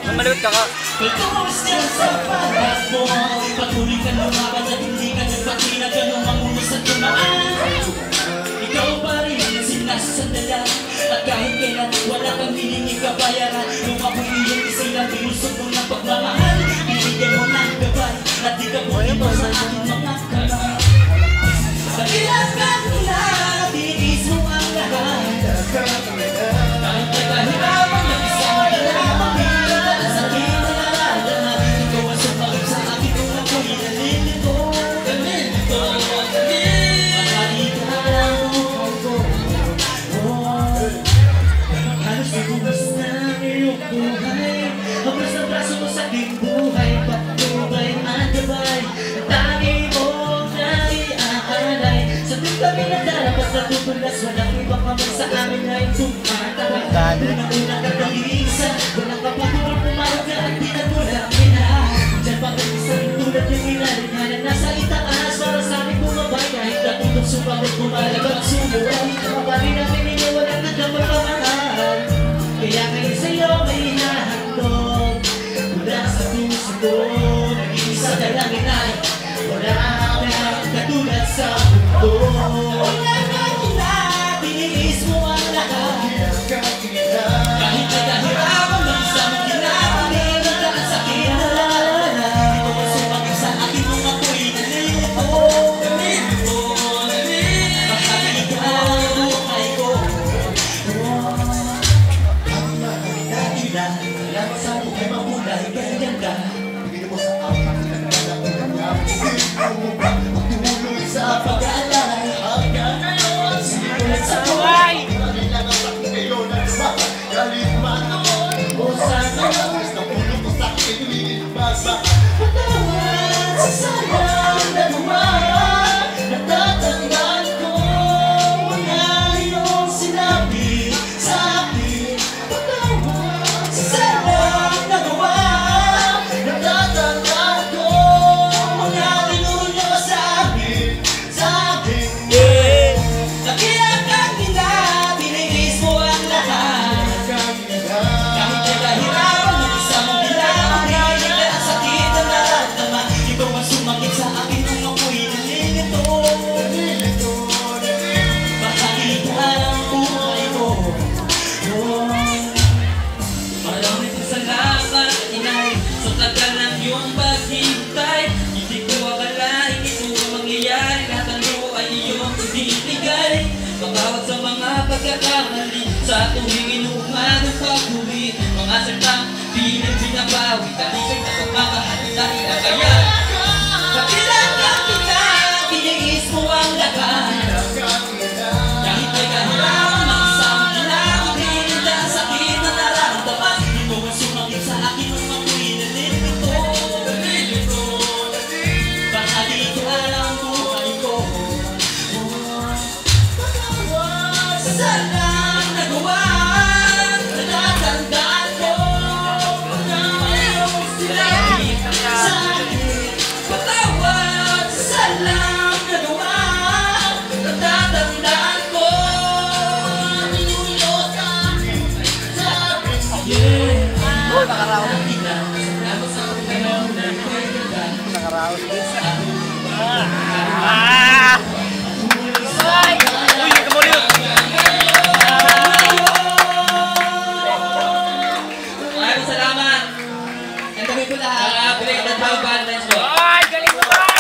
Mamalawit ka ka. Patuloy ka lumaban at hindi ka nagpakina ganong mangunos at tumaan. Ikaw pa rin ang sinasandala at kahit kailan wala kang hiningi kabayaran. Nung ako'y iyong isilang binusog mo ng pagmamahal, binigyan mo ng gabay at di ka bumito sa aking mga kamay. Kabilang ka nila, tinis mo ang lahat. Kahit nagkahirapan na isang dalaman, ang sakit na nararamdaman. Ikaw ang sumagip sa akin kung ako'y nalilito. Ganito, mahali ka lang ko. Halos nagumas na ang iyong buhay. Hapos na braso mo sa aking buhay. Patubay at gabay, ang tangi mo na iaalay. Sa tuwing kami nadarapat na tutulas, walang ibang kamay sa amin na yung tumatawag. Unang-unang kagaliisa, walang kapatulog, pumarag ka at di na tulang minahan. Diyan pa kayo sa tulad yung inalingan na nasa itaas para sa amin bumabay. Kahit natutong sumabot, bumalabag, sumuray. Maparin namin ninyo, walang nagkapagpamahal. Kaya kayo sa'yo may hinahandog. Mula sa puso ko, nag-iisa ka lang inay. Wala kang katulad sa mundo. Wala kang ina, tiniis mo ang lahat. Kahit nagkahirapan, mag-isa mong ginagaling. Ang sakit na lalala. Ito ang sumagip sa akin nung ako'y nalilito. Mahali ka ang buhay ko. Ang mga ina, alam sa buhay makulay, ganyan ka. Pagtulong sa pag-aalay hanggang ngayon, sinulat sa buhay. Kailangan pa kung kayo na lumakas, galit man noon o sana mas napulong ko sa akin, magba. Patawad sa sayang nagawa, natatandaan ko mga iyong sinabi sa akin. Patawad sa sayang nagawa, natatandaan ko mga tinulyo sa akin, sa akin. Nakiyak ang ina, tiniis mo ang lahat. Kahit nagkahirapan, mag-isa mong ginagaling. Ang sakit na nararamdaman, ikaw ang sumakit sa akin nung ako'y nalilito. Bahagi ka ng buhay ko. Maraming salamat, inay, sa tagal ng iyong paghihintay. Hindi ko akalain ito ang mangyayari. Lahat ng iyo ay iyong ibinigay. Patawad sa mga pagkakamali, sa tuwing inuuman ng pag-uwi. Mga sartang piling binabawi, talikay na pagmamahal dahil ang kaya. Kabilang ka kita, tiniis mo ang lahat. Kahit may kahirapan, mag-isa mong ginagaling. Ang sakit na nararamdaman, ikaw ang sumagip sa akin nung ako'y nalilito. Bahagi ka ng buhay ko. Sa lang nagawa, natatandaan ko na iyong sinabi sa akin. Patawad sa lang nagawa, natatandaan ko ang inulyo sa akin, sa akin. Nakaraos. Salamat sa pagkakaroon na ikaw. Nakaraos. Uy, kamulit! Maraming salamat. Ang dami ko lahat. Balik na tawag. Ay, galing mo ba?